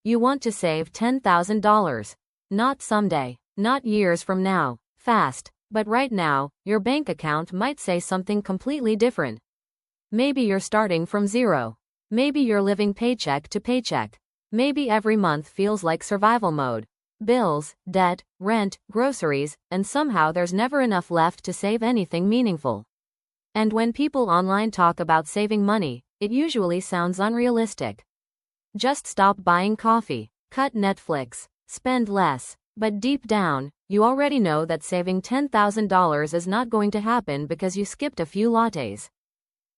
You want to save $10,000. Not someday, not years from now, fast, but right now. Your bank account might say something completely different. Maybe you're starting from zero. Maybe you're living paycheck to paycheck. Maybe every month feels like survival mode. Bills, debt, rent, groceries, and somehow there's never enough left to save anything meaningful. And when people online talk about saving money, it usually sounds unrealistic. Just stop buying coffee, cut Netflix, spend less. But deep down, you already know that saving $10,000 is not going to happen because you skipped a few lattes.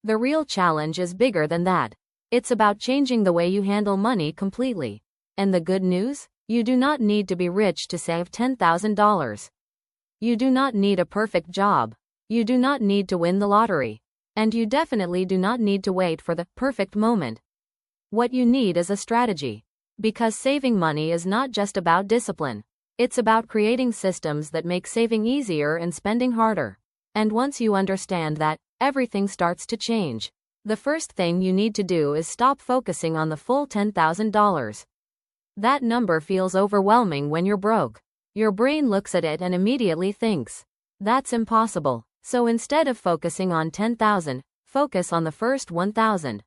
The real challenge is bigger than that. It's about changing the way you handle money completely. And the good news? You do not need to be rich to save $10,000. You do not need a perfect job. You do not need to win the lottery. And you definitely do not need to wait for the perfect moment. What you need is a strategy. Because saving money is not just about discipline. It's about creating systems that make saving easier and spending harder. And once you understand that, everything starts to change. The first thing you need to do is stop focusing on the full $10,000. That number feels overwhelming when you're broke. Your brain looks at it and immediately thinks, that's impossible. So instead of focusing on 10,000, focus on the first 1,000.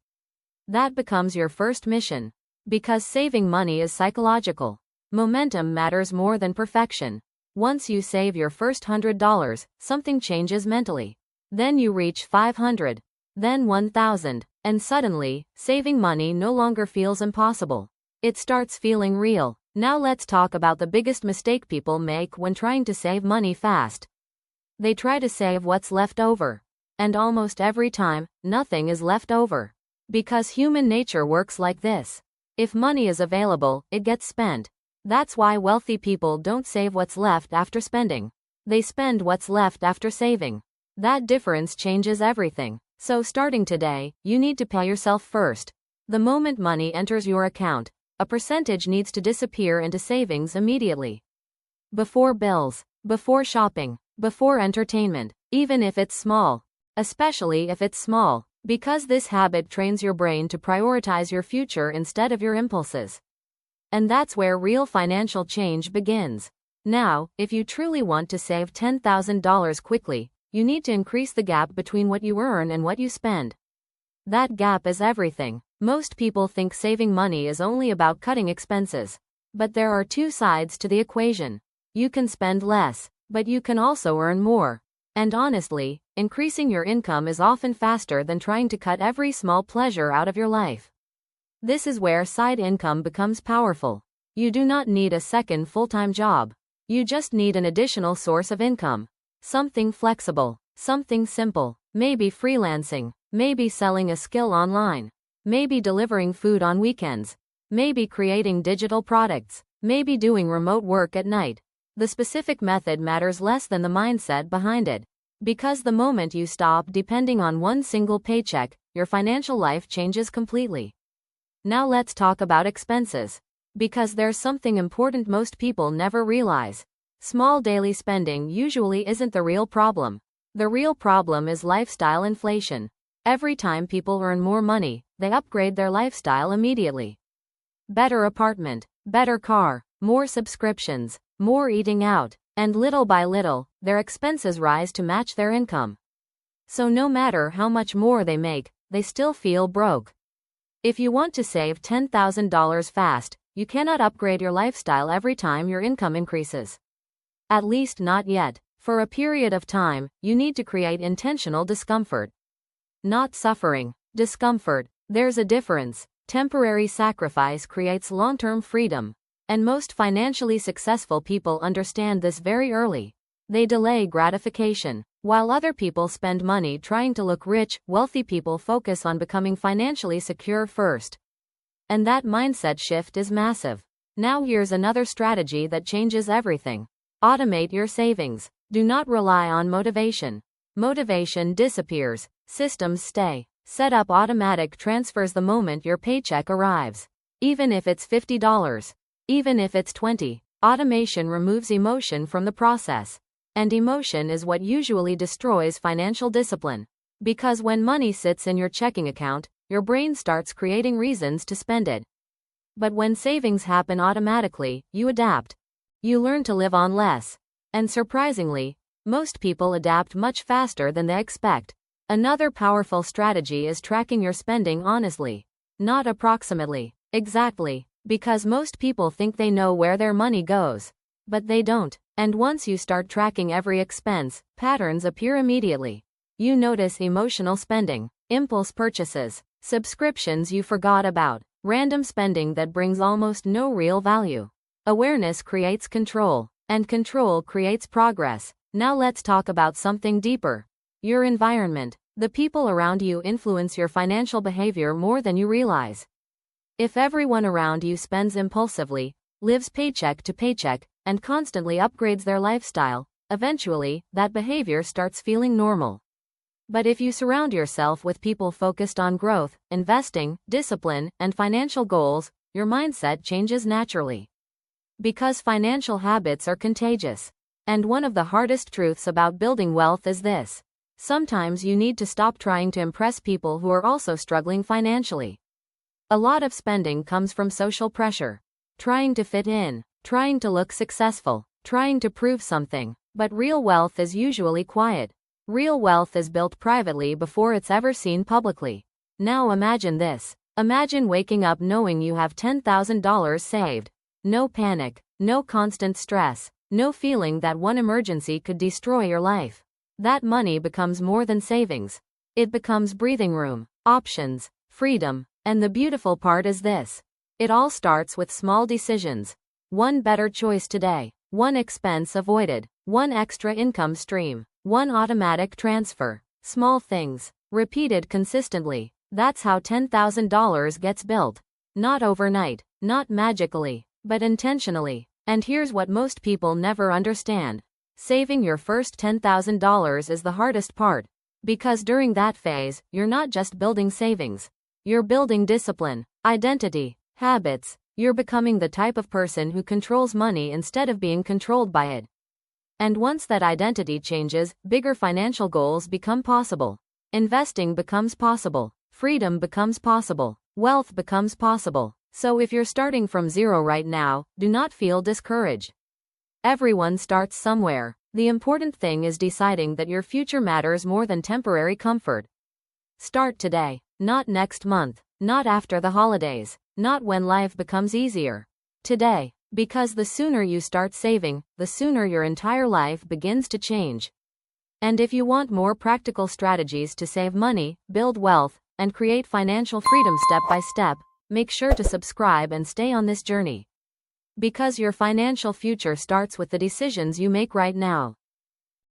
That becomes your first mission. Because saving money is psychological. Momentum matters more than perfection. Once you save your first $100, something changes mentally. Then you reach 500. Then 1,000, and suddenly, saving money no longer feels impossible. It starts feeling real. Now let's talk about the biggest mistake people make when trying to save money fast. They try to save what's left over. And almost every time, nothing is left over. Because human nature works like this. If money is available, it gets spent. That's why wealthy people don't save what's left after spending. They spend what's left after saving. That difference changes everything. So starting today, you need to pay yourself first. The moment money enters your account, a percentage needs to disappear into savings immediately. Before bills, before shopping, before entertainment, even if it's small. Especially if it's small, because this habit trains your brain to prioritize your future instead of your impulses. And that's where real financial change begins. Now, if you truly want to save $10,000 quickly, you need to increase the gap between what you earn and what you spend. That gap is everything. Most people think saving money is only about cutting expenses. But there are two sides to the equation. You can spend less, but you can also earn more. And honestly, increasing your income is often faster than trying to cut every small pleasure out of your life. This is where side income becomes powerful. You do not need a second full-time job. You just need an additional source of income. Something flexible, something simple, maybe freelancing, maybe selling a skill online, maybe delivering food on weekends, maybe creating digital products, maybe doing remote work at night. The specific method matters less than the mindset behind it. Because the moment you stop depending on one single paycheck, your financial life changes completely. Now let's talk about expenses. Because there's something important most people never realize. Small daily spending usually isn't the real problem. The real problem is lifestyle inflation. Every time people earn more money, they upgrade their lifestyle immediately. Better apartment, better car, more subscriptions, more eating out, and little by little, their expenses rise to match their income. So no matter how much more they make, they still feel broke. If you want to save $10,000 fast, you cannot upgrade your lifestyle every time your income increases. At least not yet. For a period of time, you need to create intentional discomfort. Not suffering. Discomfort. There's a difference. Temporary sacrifice creates long-term freedom. And most financially successful people understand this very early. They delay gratification. While other people spend money trying to look rich, wealthy people focus on becoming financially secure first. And that mindset shift is massive. Now here's another strategy that changes everything. Automate your savings. Do not rely on motivation. Motivation disappears. Systems stay. Set up automatic transfers the moment your paycheck arrives. Even if it's $50. Even if it's $20. Automation removes emotion from the process. And emotion is what usually destroys financial discipline. Because when money sits in your checking account, your brain starts creating reasons to spend it. But when savings happen automatically, you adapt. You learn to live on less. And surprisingly, most people adapt much faster than they expect. Another powerful strategy is tracking your spending honestly, not approximately. Exactly. Because most people think they know where their money goes. But they don't. And once you start tracking every expense, patterns appear immediately. You notice emotional spending, impulse purchases, subscriptions you forgot about, random spending that brings almost no real value. Awareness creates control, and control creates progress. Now let's talk about something deeper. Your environment. The people around you influence your financial behavior more than you realize. If everyone around you spends impulsively, lives paycheck to paycheck, and constantly upgrades their lifestyle, eventually, that behavior starts feeling normal. But if you surround yourself with people focused on growth, investing, discipline, and financial goals, your mindset changes naturally. Because financial habits are contagious. And one of the hardest truths about building wealth is this. Sometimes you need to stop trying to impress people who are also struggling financially. A lot of spending comes from social pressure. Trying to fit in, trying to look successful, trying to prove something. But real wealth is usually quiet. Real wealth is built privately before it's ever seen publicly. Now imagine this. Imagine waking up knowing you have $10,000 saved. No panic, no constant stress, no feeling that one emergency could destroy your life. That money becomes more than savings. It becomes breathing room, options, freedom. And the beautiful part is this. It all starts with small decisions. One better choice today. One expense avoided. One extra income stream. One automatic transfer. Small things, repeated consistently. That's how $10,000 gets built. Not overnight, not magically, but intentionally. And here's what most people never understand. Saving your first $10,000 is the hardest part. Because during that phase, you're not just building savings. You're building discipline, identity, habits. You're becoming the type of person who controls money instead of being controlled by it. And once that identity changes, bigger financial goals become possible. Investing becomes possible. Freedom becomes possible. Wealth becomes possible. So if you're starting from zero right now, do not feel discouraged. Everyone starts somewhere. The important thing is deciding that your future matters more than temporary comfort. Start today, not next month, not after the holidays, not when life becomes easier. Today. Because the sooner you start saving, the sooner your entire life begins to change. And if you want more practical strategies to save money, build wealth, and create financial freedom step by step, make sure to subscribe and stay on this journey. Because your financial future starts with the decisions you make right now.